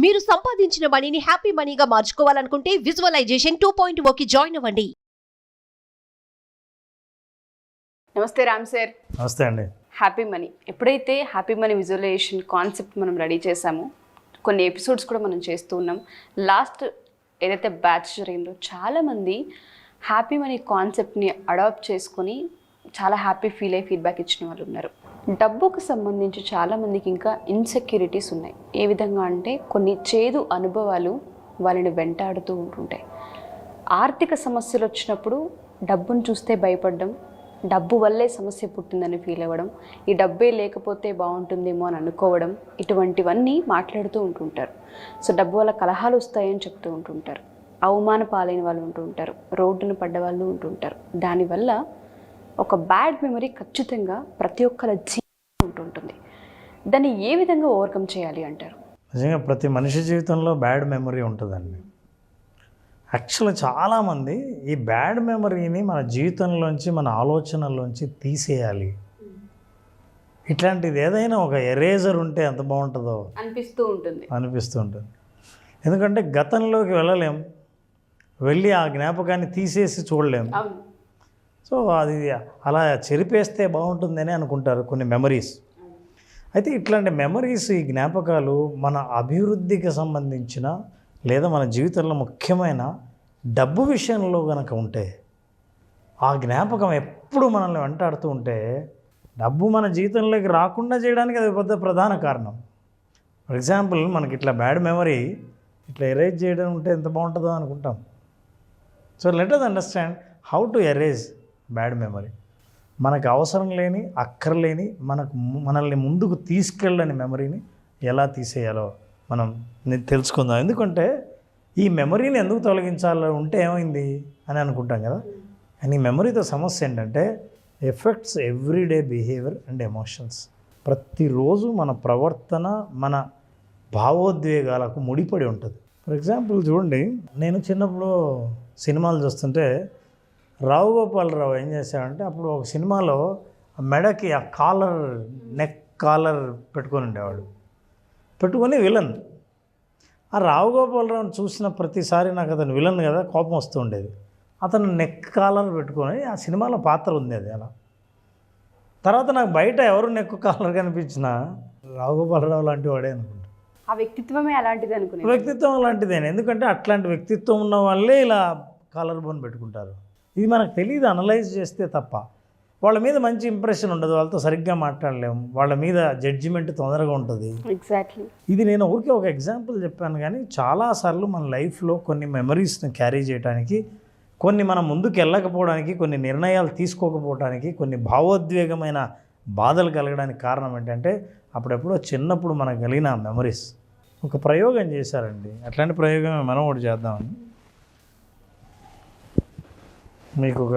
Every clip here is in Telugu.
మీరు సంపాదించిన మనీని హ్యాపీ మనీగా మార్చుకోవాలనుకుంటే విజువలైజేషన్ 2.0కి జాయిన్ అవ్వండి. నమస్తే రామ్ సార్. నమస్తే అండి. హ్యాపీ మనీ, ఎప్పుడైతే హ్యాపీ మనీ విజువలైజేషన్ కాన్సెప్ట్ మనం రెడీ చేసామో కొన్ని ఎపిసోడ్స్ కూడా మనం చేస్తూ ఉన్నాం. లాస్ట్ ఏదైతే బ్యాచ్ జరిగిందో చాలామంది హ్యాపీ మనీ కాన్సెప్ట్ని అడాప్ట్ చేసుకొని చాలా హ్యాపీ ఫీల్ అయ్యి ఫీడ్బ్యాక్ ఇచ్చిన వాళ్ళు ఉన్నారు. డబ్బుకు సంబంధించి చాలామందికి ఇంకా ఇన్సెక్యూరిటీస్ ఉన్నాయి. ఏ విధంగా అంటే కొన్ని చేదు అనుభవాలు వాళ్ళని వెంటాడుతూ ఉంటుంటాయి. ఆర్థిక సమస్యలు వచ్చినప్పుడు డబ్బును చూస్తే భయపడడం, డబ్బు వల్లే సమస్య పుట్టిందని ఫీల్ అవ్వడం, ఈ డబ్బే లేకపోతే బాగుంటుందేమో అని అనుకోవడం, ఇటువంటివన్నీ మాట్లాడుతూ ఉంటుంటారు. సో డబ్బు వల్ల కలహాలు వస్తాయని చెప్తూ ఉంటుంటారు. అవమాన పాలైన వాళ్ళు ఉంటుంటారు, రోడ్డును పడ్డ వాళ్ళు ఉంటుంటారు. దానివల్ల ఒక బ్యాడ్ మెమరీ ఖచ్చితంగా ప్రతి ఒక్కరి జీవితంలో ఉంటుంటుంది. దాన్ని ఏ విధంగా ఓవర్కమ్ చేయాలి అంటారు? నిజంగా ప్రతి మనిషి జీవితంలో బ్యాడ్ మెమరీ ఉంటుందండి. యాక్చువల్గా చాలామంది ఈ బ్యాడ్ మెమరీని మన జీవితంలోంచి, మన ఆలోచనల్లోంచి తీసేయాలి. ఇట్లాంటిది ఏదైనా ఒక ఎరేజర్ ఉంటే ఎంత బాగుంటుందో అనిపిస్తూ ఉంటుంది. ఎందుకంటే గతంలోకి వెళ్ళలేం, వెళ్ళి ఆ జ్ఞాపకాన్ని తీసేసి చూడలేం. సో అది అలా చెరిపేస్తే బాగుంటుందని అనుకుంటారు కొన్ని మెమరీస్. అయితే ఇట్లాంటి మెమరీస్, ఈ జ్ఞాపకాలు మన అభివృద్ధికి సంబంధించిన లేదా మన జీవితంలో ముఖ్యమైన డబ్బు విషయంలో కనుక ఉంటే, ఆ జ్ఞాపకం ఎప్పుడు మనల్ని వెంటాడుతూ ఉంటే డబ్బు మన జీవితంలోకి రాకుండా చేయడానికి అది పెద్ద ప్రధాన కారణం. ఫర్ ఎగ్జాంపుల్, మనకి ఇట్లా బ్యాడ్ మెమరీ ఇట్లా ఎరేజ్ చేయడం ఉంటే ఎంత బాగుంటుందో అనుకుంటాం. So let us understand how to erase bad memory. మనకు అవసరం లేని, అక్కర్లేని, మనల్ని ముందుకు తీసుకెళ్ళని మెమరీని ఎలా తీసేయాలో మనం తెలుసుకుందాం. ఎందుకంటే ఈ మెమరీని ఎందుకు తొలగించాలో ఉంటే ఏమైంది అని అనుకుంటాం కదా. అండ్ ఈ మెమరీతో సమస్య ఏంటంటే effects everyday behaviour and emotions. ప్రతిరోజు మన ప్రవర్తన, మన భావోద్వేగాలకు ముడిపడి ఉంటుంది. ఫర్ ఎగ్జాంపుల్ చూడండి, నేను చిన్నప్పుడు సినిమాలు చూస్తుంటే రావు గోపాలరావు ఏం చేశాడంటే, అప్పుడు ఒక సినిమాలో మెడకి ఆ కాలర్, నెక్ కాలర్ పెట్టుకొని ఉండేవాడు. పెట్టుకొని విలన్. ఆ రావు గోపాలరావుని చూసిన ప్రతిసారి నాకు అతను విలన్ కదా కోపం వస్తూ ఉండేది. అతను నెక్ కాలర్ పెట్టుకొని ఆ సినిమాలో పాత్ర ఉంది అది అలా. తర్వాత నాకు బయట ఎవరు నెక్ కాలర్ కనిపించినా రావు గోపాలరావు లాంటి వాడే అనుకుంటా. ఆ వ్యక్తిత్వమే అలాంటిది అనుకునే. వ్యక్తిత్వం అలాంటిదే. ఎందుకంటే అట్లాంటి వ్యక్తిత్వం ఉన్న వాళ్ళే ఇలా కాలర్ బోన్ పెట్టుకుంటారు. ఇది మనకు తెలియదు అనలైజ్ చేస్తే తప్ప. వాళ్ళ మీద మంచి ఇంప్రెషన్ ఉండదు, వాళ్ళతో సరిగ్గా మాట్లాడలేము, వాళ్ళ మీద జడ్జిమెంట్ తొందరగా ఉంటుంది. ఎగ్జాక్ట్లీ. ఇది నేను ఊరికే ఒక ఎగ్జాంపుల్ చెప్పాను, కానీ చాలాసార్లు మన లైఫ్లో కొన్ని మెమరీస్ని క్యారీ చేయడానికి, కొన్ని మనం ముందుకు వెళ్ళకపోవడానికి, కొన్ని నిర్ణయాలు తీసుకోకపోవడానికి, కొన్ని భావోద్వేగమైన బాధలు కలగడానికి కారణం ఏంటంటే అప్పుడెప్పుడో చిన్నప్పుడు మనకు కలిగిన మెమరీస్. ఒక ప్రయోగం చేశారండి, అట్లాంటి ప్రయోగం మనం ఒకటి చేద్దామని. మీకు ఒక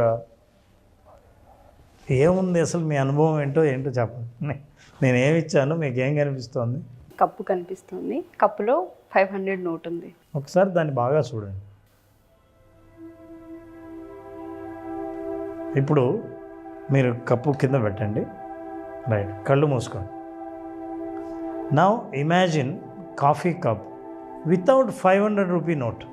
ఏముంది అసలు, మీ అనుభవం ఏంటో చెప్పండి. నేనేమి ఇచ్చాను, మీకు ఏం కనిపిస్తోంది? కప్పు కనిపిస్తుంది. కప్పులో 500 నోట్ ఉంది. ఒకసారి దాన్ని బాగా చూడండి. ఇప్పుడు మీరు కప్పు కింద పెట్టండి. రైట్, కళ్ళు మూసుకోండి. Now imagine coffee cup without 500 rupee note.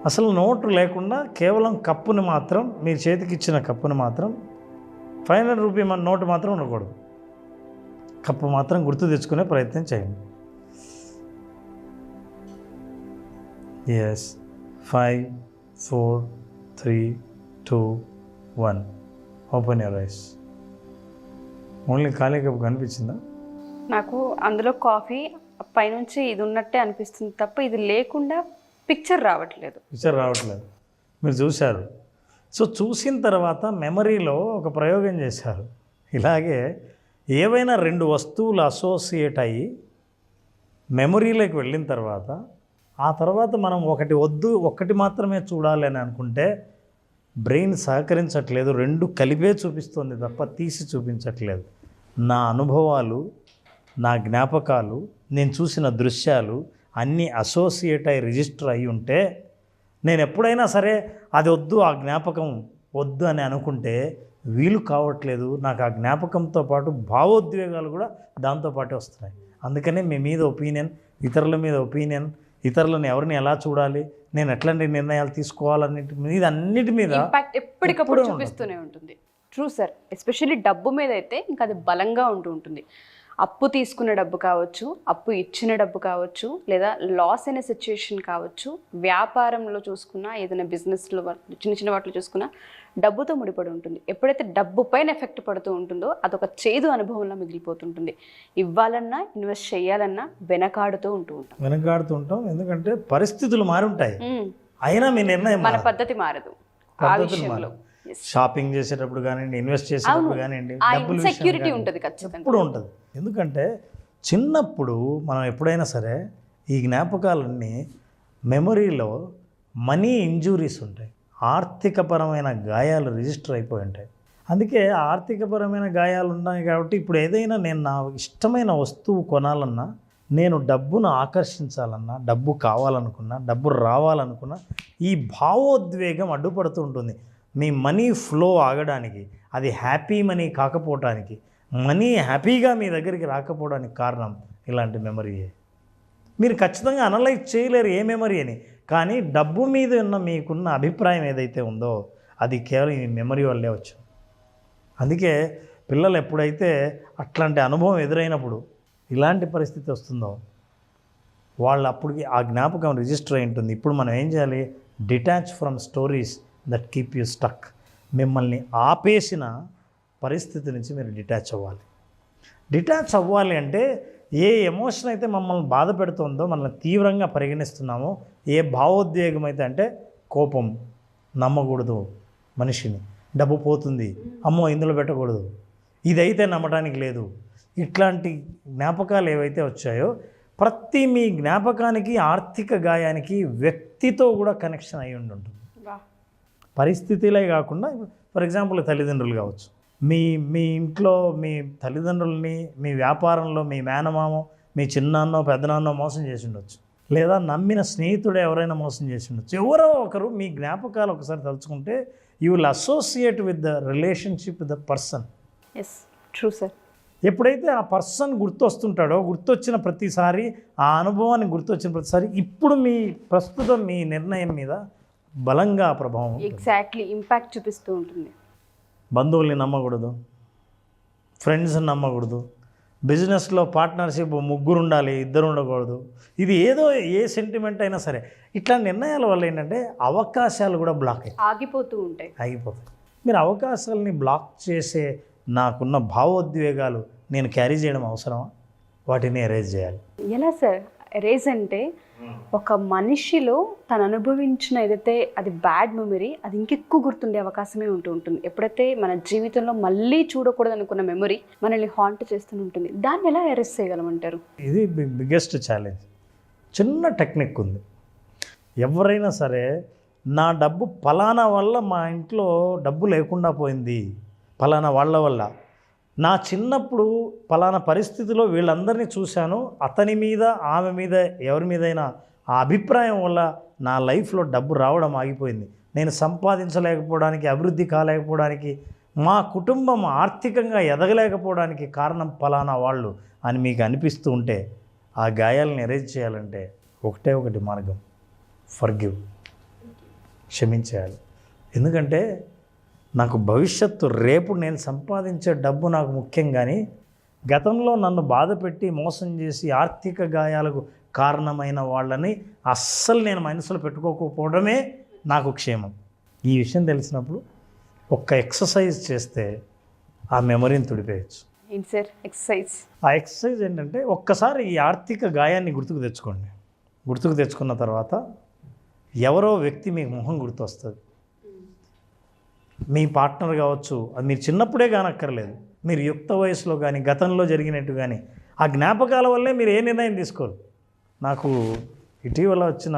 అసలు నోటు లేకుండా కేవలం కప్పుని మాత్రం, మీరు చేతికి ఇచ్చిన కప్పుని మాత్రం, 500 రూపీ నోటు మాత్రం ఉండకూడదు. కప్పు మాత్రం గుర్తు తెచ్చుకునే ప్రయత్నం చేయండి. Yes, 5 4 3 2 1. Open your eyes. Only ఖాళీ కప్పు కనిపించిందా? నాకు అందులో కాఫీ పైనుంచి ఇది ఉన్నట్టే అనిపిస్తుంది తప్ప ఇది లేకుండా పిక్చర్ రావట్లేదు. మీరు చూశారు. సో చూసిన తర్వాత మెమరీలో ఒక ప్రయోగం చేశారు. ఇలాగే ఏవైనా 2 వస్తువులు అసోసియేట్ అయ్యి మెమరీలోకి వెళ్ళిన తర్వాత, ఆ తర్వాత మనం ఒకటి మాత్రమే చూడాలి అని అనుకుంటే బ్రెయిన్ సహకరించట్లేదు, 2 కలిపే చూపిస్తుంది తప్ప తీసి చూపించట్లేదు. నా అనుభవాలు, నా జ్ఞాపకాలు, నేను చూసిన దృశ్యాలు అన్నీ అసోసియేట్ అయ్యి రిజిస్టర్ అయ్యి ఉంటే, నేను ఎప్పుడైనా సరే అది వద్దు, ఆ జ్ఞాపకం వద్దు అని అనుకుంటే వీలు కావట్లేదు. నాకు ఆ జ్ఞాపకంతో పాటు భావోద్వేగాలు కూడా దాంతోపాటే వస్తున్నాయి. అందుకనే మీ మీద ఒపీనియన్ ఇతరుల మీద ఒపీనియన్, ఇతరులను ఎవరిని ఎలా చూడాలి, నేను ఎట్లాంటి నిర్ణయాలు తీసుకోవాలన్నిటి మీద అన్నిటి మీద ఇంపాక్ట్ ఎప్పటికప్పుడు చూపిస్తూనే ఉంటుంది. True sir. ఎస్పెషల్లీ డబ్బు మీద అయితే ఇంకా అది బలంగా ఉంటుంది. అప్పు తీసుకున్న డబ్బు కావచ్చు, అప్పు ఇచ్చిన డబ్బు కావచ్చు, లేదా లాస్ అయిన సిచ్యుయేషన్ కావచ్చు, వ్యాపారంలో చూసుకున్నా, ఏదైనా బిజినెస్లో చిన్న చిన్న వాటిలో చూసుకున్నా డబ్బుతో ముడిపడి ఉంటుంది. ఎప్పుడైతే డబ్బు పైన ఎఫెక్ట్ పడుతూ ఉంటుందో అదొక చేదు అనుభవంలో మిగిలిపోతుంటుంది. ఇవ్వాలన్నా, ఇన్వెస్ట్ చేయాలన్నా వెనకాడుతూ ఉంటాం. ఎందుకంటే పరిస్థితులు మారుంటాయి, అయినా మీ నిర్ణయం మన పద్ధతి మారదు. ఆ విషయంలో షాపింగ్ చేసేటప్పుడు కానివ్వండి, ఇన్వెస్ట్ చేసేటప్పుడు కానివ్వండి, డబ్బులు సెక్యూరిటీ ఉంటుంది ఖచ్చితంగా, ఎప్పుడు ఉంటుంది. ఎందుకంటే చిన్నప్పుడు మనం ఎప్పుడైనా సరే ఈ జ్ఞాపకాలన్నీ మెమరీలో మనీ ఇంజురీస్ ఉంటాయి, ఆర్థికపరమైన గాయాలు రిజిస్టర్ అయిపోయి ఉంటాయి. అందుకే ఆర్థికపరమైన గాయాలు ఉన్నాయి కాబట్టి ఇప్పుడు ఏదైనా నేను నా ఇష్టమైన వస్తువు కొనాలన్నా, నేను డబ్బును ఆకర్షించాలన్నా, డబ్బు కావాలనుకున్నా, డబ్బు రావాలనుకున్నా ఈ భావోద్వేగం అడ్డుపడుతూ ఉంటుంది. మీ మనీ ఫ్లో ఆగడానికి, అది హ్యాపీ మనీ కాకపోవడానికి, మనీ హ్యాపీగా మీ దగ్గరికి రాకపోవడానికి కారణం ఇలాంటి మెమరీయే. మీరు ఖచ్చితంగా అనలైజ్ చేయలేరు ఏ మెమరీ అని, కానీ డబ్బు మీద ఉన్న మీకున్న అభిప్రాయం ఏదైతే ఉందో అది కేవలం ఈ మెమరీ వల్లే వచ్చింది. అందుకే పిల్లలు ఎప్పుడైతే అట్లాంటి అనుభవం ఎదురైనప్పుడు ఇలాంటి పరిస్థితి వస్తుందో వాళ్ళు అప్పటికి ఆ జ్ఞాపకం రిజిస్టర్ అయి ఉంటుంది. ఇప్పుడు మనం ఏం చేయాలి? Detach from stories that keep you stuck. మిమ్మల్ని ఆపేసిన పరిస్థితి నుంచి మీరు డిటాచ్ అవ్వాలి. డిటాచ్ అవ్వాలి అంటే ఏ ఎమోషన్ అయితే మమ్మల్ని బాధ పెడుతుందో, మనల్ని తీవ్రంగా పరిగణిస్తున్నామో, ఏ భావోద్వేగం అయితే, అంటే కోపం, నమ్మకూడదు మనిషిని, డబ్బు పోతుంది, అమ్మో ఇందులో పెట్టకూడదు, ఇదైతే నమ్మడానికి లేదు, ఇట్లాంటి జ్ఞాపకాలు ఏవైతే వచ్చాయో ప్రతి మీ జ్ఞాపకానికి, ఆర్థిక గాయానికి వ్యక్తితో కూడా కనెక్షన్ అయి ఉంటుంది. పరిస్థితులే కాకుండా ఫర్ ఎగ్జాంపుల్ తల్లిదండ్రులు కావచ్చు, మీ ఇంట్లో మీ తల్లిదండ్రులని మీ వ్యాపారంలో మీ మేనమామ, మీ చిన్నాన్నో పెద్దనాన్నో మోసం చేసి ఉండొచ్చు, లేదా నమ్మిన స్నేహితుడు ఎవరైనా మోసం చేసి ఉండొచ్చు. ఎవరో ఒకరు మీ జ్ఞాపకాలు ఒకసారి తలుచుకుంటే you will associate with the relationship with the person. Yes, true sir. ఎప్పుడైతే ఆ పర్సన్ గుర్తొస్తుంటాడో, గుర్తొచ్చిన ప్రతిసారి, ఆ అనుభవాన్ని గుర్తొచ్చిన ప్రతిసారి ఇప్పుడు మీ ప్రస్తుతం మీ నిర్ణయం మీద బలంగా ప్రభావం, ఎగ్జాక్ట్లీ ఇంపాక్ట్ చూపిస్తూ ఉంటుంది. బంధువుల్ని నమ్మకూడదు, ఫ్రెండ్స్ని నమ్మకూడదు, బిజినెస్లో పార్ట్నర్షిప్ ముగ్గురు ఉండాలి, ఇద్దరు ఉండకూడదు. ఇది ఏదో ఏ సెంటిమెంట్ అయినా సరే ఇట్లా నిర్ణయాల వల్ల ఏంటంటే అవకాశాలు కూడా బ్లాక్ ఆగిపోతాయి. మీరు అవకాశాలని బ్లాక్ చేసే నాకున్న భావోద్వేగాలు నేను క్యారీ చేయడం అవసరమా? వాటిని ఎరేజ్ చేయాలి. ఎలా సార్ ఎరేజ్ అంటే ఒక మనిషిలో తను అనుభవించిన ఏదైతే అది బ్యాడ్ మెమరీ అది ఇంకెక్కువ గుర్తుండే అవకాశమే ఉంటుంది. ఎప్పుడైతే మన జీవితంలో మళ్ళీ చూడకూడదు అనుకున్న మెమరీ మనల్ని హాంట్ చేస్తూ ఉంటుంది. దాన్ని ఎలా ఎరేజ్ చేయగలమంటారు? ఇది బిగ్గెస్ట్ ఛాలెంజ్. చిన్న టెక్నిక్ ఉంది. ఎవరైనా సరే నా డబ్బు ఫలానా వల్ల మా ఇంట్లో డబ్బు లేకుండా పోయింది, ఫలానా వాళ్ళ వల్ల, నా చిన్నప్పుడు ఫలానా పరిస్థితిలో వీళ్ళందరినీ చూశాను, అతని మీద ఆమె మీద ఎవరి మీదైనా ఆ అభిప్రాయం వల్ల నా లైఫ్లో డబ్బు రావడం ఆగిపోయింది, నేను సంపాదించలేకపోవడానికి, అభివృద్ధి కాలేకపోవడానికి, మా కుటుంబం ఆర్థికంగా ఎదగలేకపోవడానికి కారణం ఫలానా వాళ్ళు అని మీకు అనిపిస్తూ ఉంటే ఆ గాయాలను ఎరేజ్ చేయాలంటే ఒకటి మార్గం, ఫర్గివ్, క్షమించేయాలి. ఎందుకంటే నాకు భవిష్యత్తు, రేపు నేను సంపాదించే డబ్బు నాకు ముఖ్యం, కానీ గతంలో నన్ను బాధపెట్టి మోసం చేసి ఆర్థిక గాయాలకు కారణమైన వాళ్ళని అస్సలు నేను మనసులో పెట్టుకోకపోవడమే నాకు క్షేమం. ఈ విషయం తెలిసినప్పుడు ఒక్క ఎక్సర్సైజ్ చేస్తే ఆ మెమరీని తుడిపేయచ్చు. ఆ ఎక్సర్సైజ్ ఏంటంటే ఒక్కసారి ఈ ఆర్థిక గాయాన్ని గుర్తుకు తెచ్చుకోండి. గుర్తుకు తెచ్చుకున్న తర్వాత ఎవరో వ్యక్తి మీకు మొహం గుర్తొస్తుంది. మీ పార్ట్నర్ కావచ్చు, అది మీరు చిన్నప్పుడే కానక్కర్లేదు, మీరు యుక్త వయసులో కానీ గతంలో జరిగినట్టు కానీ ఆ జ్ఞాపకాల వల్లే మీరు ఏ నిర్ణయం తీసుకోరు. నాకు ఇటీవల వచ్చిన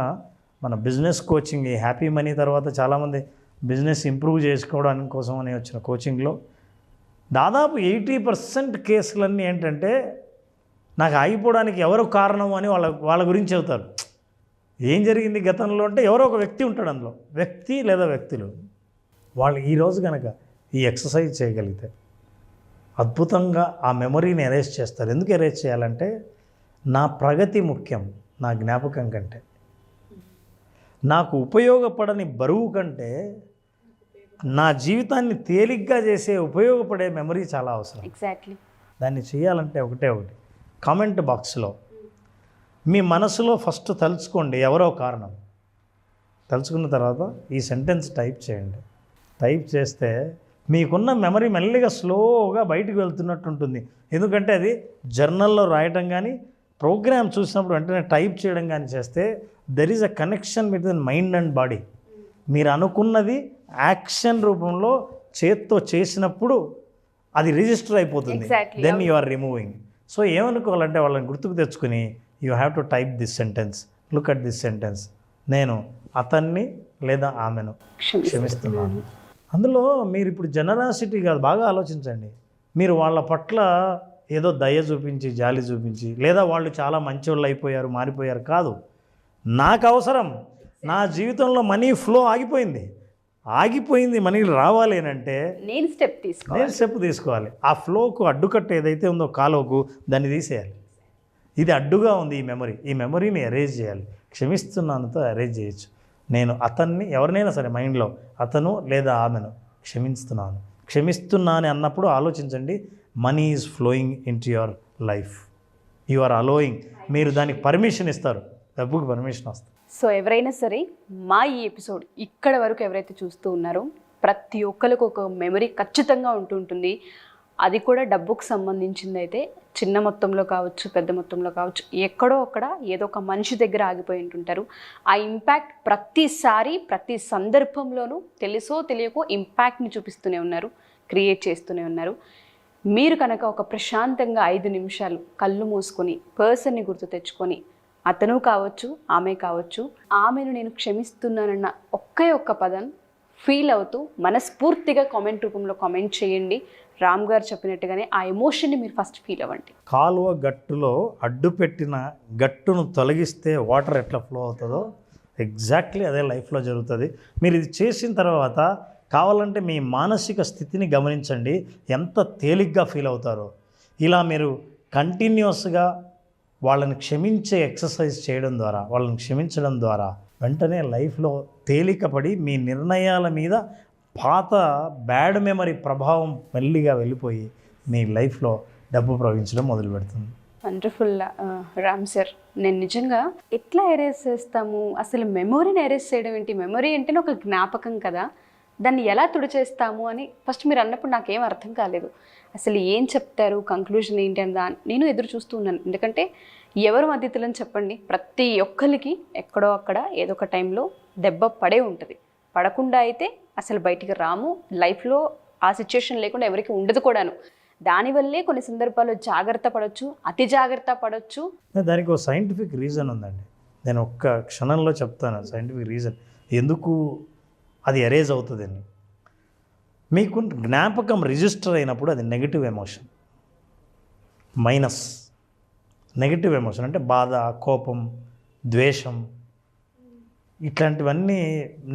మన బిజినెస్ కోచింగ్, ఈ హ్యాపీ మనీ తర్వాత చాలామంది బిజినెస్ ఇంప్రూవ్ చేసుకోవడానికి కోసం అని వచ్చిన కోచింగ్లో దాదాపు 80% కేసులన్నీ ఏంటంటే నాకు ఆగిపోవడానికి ఎవరు కారణం అని వాళ్ళ గురించి చెబుతారు. ఏం జరిగింది గతంలో అంటే ఎవరో ఒక వ్యక్తి ఉంటాడు అందులో, వ్యక్తి లేదా వ్యక్తులు. వాళ్ళు ఈరోజు కనుక ఈ ఎక్సర్సైజ్ చేయగలిగితే అద్భుతంగా ఆ మెమరీని ఎరేజ్ చేస్తారు. ఎందుకు ఎరేజ్ చేయాలంటే నా ప్రగతి ముఖ్యం, నా జ్ఞాపకం కంటే, నాకు ఉపయోగపడని బరువు కంటే నా జీవితాన్ని తేలిగ్గా చేసే ఉపయోగపడే మెమరీ చాలా అవసరం. ఎగ్జాక్ట్లీ. దాన్ని చేయాలంటే ఒకటి కామెంట్ బాక్స్లో మీ మనసులో ఫస్ట్ తలుచుకోండి ఎవరో కారణం. తలుచుకున్న తర్వాత ఈ సెంటెన్స్ టైప్ చేయండి. టైప్ చేస్తే మీకున్న మెమరీ మెల్లిగా స్లోగా బయటకు వెళ్తున్నట్టు ఉంటుంది. ఎందుకంటే అది జర్నల్లో రాయటం కానీ ప్రోగ్రామ్ చూసినప్పుడు వెంటనే టైప్ చేయడం కానీ చేస్తే there is a connection between mind and body. మీరు అనుకున్నది యాక్షన్ రూపంలో చేత్తో చేసినప్పుడు అది రిజిస్టర్ అయిపోతుంది. Then you are removing. So ఏమనుకోవాలంటే వాళ్ళని గుర్తుకు తెచ్చుకుని you have to type this sentence, look at this sentence. నేను అతన్ని లేదా ఆమెను క్షమిస్తున్నాను. అందులో మీరు ఇప్పుడు జనరాసిటీ కాదు, బాగా ఆలోచించండి. మీరు వాళ్ళ పట్ల ఏదో దయ చూపించి జాలి చూపించి లేదా వాళ్ళు చాలా మంచివాళ్ళు అయిపోయారు మారిపోయారు కాదు. నాకు అవసరం, నా జీవితంలో మనీ ఫ్లో ఆగిపోయింది మనీ రావాలి అంటే నేను స్టెప్ తీసుకోవాలి. ఆ ఫ్లోకు అడ్డుకట్ట ఏదైతే ఉందో కాలువకు దాన్ని తీసేయాలి. ఇది అడ్డుగా ఉంది ఈ మెమరీని ఎరేజ్ చేయాలి. క్షమిస్తున్నానుతో ఎరేజ్ చేయొచ్చు. నేను అతన్ని ఎవరినైనా సరే మైండ్లో అతను లేదా ఆమెను క్షమిస్తున్నాను అన్నప్పుడు ఆలోచించండి, money is flowing into your life. You are allowing. మీరు దానికి పర్మిషన్ ఇస్తారు, డబ్బుకి పర్మిషన్ వస్తుంది. సో ఎవరైనా సరే మా ఈ ఎపిసోడ్ ఇక్కడ వరకు ఎవరైతే చూస్తూ ఉన్నారో ప్రతి ఒక్కరికి ఒక మెమరీ ఖచ్చితంగా ఉంటుంటుంది. అది కూడా డబ్బుకు సంబంధించింది అయితే చిన్న మొత్తంలో కావచ్చు పెద్ద మొత్తంలో కావచ్చు, ఎక్కడో అక్కడ ఏదో ఒక మనిషి దగ్గర ఆగిపోయి ఉంటుంటారు. ఆ ఇంపాక్ట్ ప్రతిసారి ప్రతి సందర్భంలోనూ తెలుసో తెలియకో ఇంపాక్ట్ని చూపిస్తూనే ఉన్నారు, క్రియేట్ చేస్తూనే ఉన్నారు. మీరు కనుక ఒక ప్రశాంతంగా 5 నిమిషాలు కళ్ళు మూసుకొని పర్సన్ని గుర్తు తెచ్చుకొని అతను కావచ్చు ఆమె కావచ్చు ఆమెను నేను క్షమిస్తున్నానన్న ఒక్క పదం ఫీల్ అవుతూ మనస్ఫూర్తిగా కామెంట్ రూపంలో కామెంట్ చేయండి. రామ్ గారు చెప్పినట్టుగానే ఆ ఎమోషన్ని మీరు ఫస్ట్ ఫీల్ అవ్వండి. కాలువ గట్టులో అడ్డు పెట్టిన గట్టును తొలగిస్తే వాటర్ ఎట్లా ఫ్లో అవుతుందో ఎగ్జాక్ట్లీ అదే లైఫ్లో జరుగుతుంది. మీరు ఇది చేసిన తర్వాత కావాలంటే మీ మానసిక స్థితిని గమనించండి, ఎంత తేలిగ్గా ఫీల్ అవుతారో. ఇలా మీరు కంటిన్యూస్గా వాళ్ళని క్షమించే ఎక్సర్సైజ్ చేయడం ద్వారా, వాళ్ళని క్షమించడం ద్వారా వెంటనే లైఫ్లో తేలికపడి మీ నిర్ణయాల మీద పాత బ్యాడ్ మెమరీ ప్రభావం మెల్లిగా వెళ్ళిపోయి మీ లైఫ్లో డబ్బు ప్రవహించడం మొదలు పెడుతుంది. Wonderful Ram sir. నేను నిజంగా ఎట్లా ఎరేజ్ చేస్తాము, అసలు మెమొరీని ఎరేజ్ చేయడం ఏంటి? మెమొరీ అంటేనే ఒక జ్ఞాపకం కదా, దాన్ని ఎలా తుడిచేస్తాము అని ఫస్ట్ మీరు అన్నప్పుడు నాకేం అర్థం కాలేదు. అసలు ఏం చెప్తారు, కంక్లూజన్ ఏంటి అని నేను ఎదురు చూస్తూ ఉన్నాను. ఎందుకంటే ఎవరు మద్దతులని చెప్పండి, ప్రతి ఒక్కరికి ఎక్కడో అక్కడ ఏదో ఒక టైంలో దెబ్బ పడే ఉంటుంది. పడకుండా అయితే అసలు బయటికి రాము, లైఫ్లో ఆ సిచ్యుయేషన్ లేకుండా ఎవరికి ఉండదు కూడాను. దానివల్లే కొన్ని సందర్భాల్లో జాగ్రత్త పడవచ్చు, అతి జాగ్రత్త పడవచ్చు. దానికి ఒక సైంటిఫిక్ రీజన్ ఉందండి. నేను ఒక్క క్షణంలో చెప్తాను సైంటిఫిక్ రీజన్ ఎందుకు అది ఎరేజ్ అవుతుందని. మీకు జ్ఞాపకం రిజిస్టర్ అయినప్పుడు అది నెగిటివ్ ఎమోషన్, నెగిటివ్ ఎమోషన్ అంటే బాధ, కోపం, ద్వేషం, ఇట్లాంటివన్నీ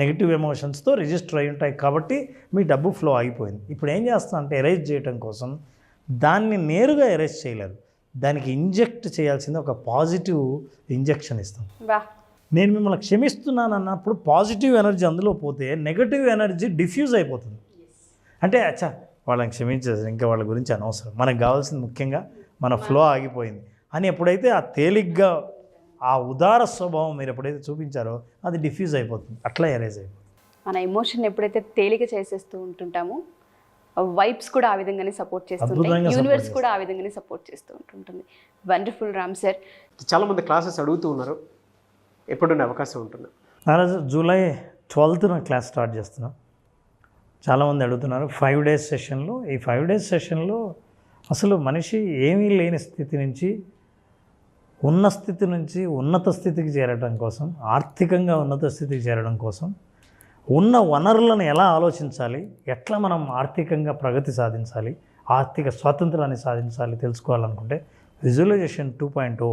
నెగిటివ్ ఎమోషన్స్తో రిజిస్టర్ అయి ఉంటాయి. కాబట్టి మీ డబ్బు ఫ్లో ఆగిపోయింది. ఇప్పుడు ఏం చేస్తాం అంటే ఎరేజ్ చేయడం కోసం దాన్ని నేరుగా ఎరేజ్ చేయలేరు, దానికి ఇంజెక్ట్ చేయాల్సింది ఒక పాజిటివ్ ఇంజెక్షన్ ఇస్తాం. నేను మిమ్మల్ని క్షమిస్తున్నాను అన్నప్పుడు పాజిటివ్ ఎనర్జీ అందులో పోతే నెగటివ్ ఎనర్జీ డిఫ్యూజ్ అయిపోతుంది. అంటే అచ్చా వాళ్ళని క్షమించేసారు, ఇంకా వాళ్ళ గురించి అనవసరం, మనకు కావాల్సింది ముఖ్యంగా మన ఫ్లో ఆగిపోయింది అని ఎప్పుడైతే ఆ తేలిగ్గా ఆ ఉదార స్వభావం మీరు ఎప్పుడైతే చూపించారో అది డిఫ్యూజ్ అయిపోతుంది, అట్లా ఎరేజ్ అయిపోతుంది. మన ఎమోషన్ ఎప్పుడైతే తేలిక చేసేస్తూ ఉంటుంటామో వైబ్స్ కూడా ఆ విధంగానే సపోర్ట్ చేస్తుంటాయి, యూనివర్స్ కూడా ఆ విధంగానే సపోర్ట్ చేస్తూ ఉంటుంటుంది. Wonderful Ram sir. చాలామంది క్లాసెస్ అడుగుతూ ఉన్నారు, ఎప్పుడున్న అవకాశం ఉంటుంది? నారాజు జూలై 12th క్లాస్ స్టార్ట్ చేస్తున్నాం. చాలామంది అడుగుతున్నారు 5 days సెషన్లో. ఈ 5 days సెషన్లో అసలు మనిషి ఏమీ లేని స్థితి నుంచి ఉన్న స్థితి నుంచి ఉన్నత స్థితికి చేరడం కోసం, ఆర్థికంగా ఉన్నత స్థితికి చేరడం కోసం ఉన్న వనరులను ఎలా ఆలోచించాలి, ఎట్లా మనం ఆర్థికంగా ప్రగతి సాధించాలి, ఆర్థిక స్వాతంత్రాన్ని సాధించాలి తెలుసుకోవాలనుకుంటే విజువలైజేషన్ 2.0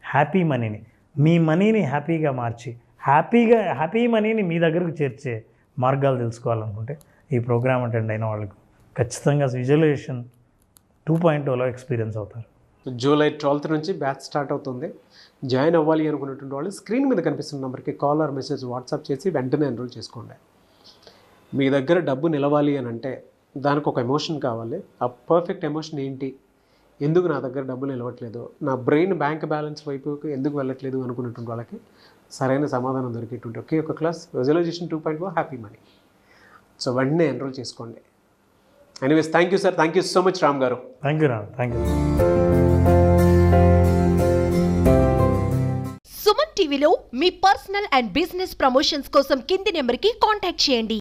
హ్యాపీ మనీని, మీ మనీని హ్యాపీగా మార్చి హ్యాపీ మనీని మీ దగ్గరకు చేర్చే మార్గాలు తెలుసుకోవాలనుకుంటే ఈ ప్రోగ్రామ్ అటెండ్ అయిన వాళ్ళకు ఖచ్చితంగా విజువలైజేషన్ 2.0లో ఎక్స్పీరియన్స్ అవుతారు. జూలై 12th నుంచి బ్యాచ్ స్టార్ట్ అవుతుంది. జాయిన్ అవ్వాలి అనుకున్నటువంటి వాళ్ళు స్క్రీన్ మీద కనిపిస్తున్న నెంబర్కి కాల్ ఆర్ మెసేజ్ వాట్సాప్ చేసి వెంటనే ఎన్రోల్ చేసుకోండి. మీ దగ్గర డబ్బు నిలవాలి అని అంటే దానికి ఒక ఎమోషన్ కావాలి. ఆ పర్ఫెక్ట్ ఎమోషన్ ఏంటి, ఎందుకు నా దగ్గర డబ్బులు నిలవట్లేదు, నా బ్రెయిన్ బ్యాంక్ బ్యాలెన్స్ వైపుకి ఎందుకు వెళ్ళట్లేదు అనుకున్నటువంటి వాళ్ళకి సరైన సమాధానం దొరికేటువంటి ఒకే ఒక class visualisation 2.0 happy money. So వెంటనే ఎన్రోల్ చేసుకోండి. Anyways thank you sir, thank you so much Ram garu. Thank you Ram, thank you. Suman టీవీలో మీ పర్సనల్ అండ్ బిజినెస్ ప్రమోషన్స్ కోసం కింది నెంబర్కి కాంటాక్ట్ చేయండి.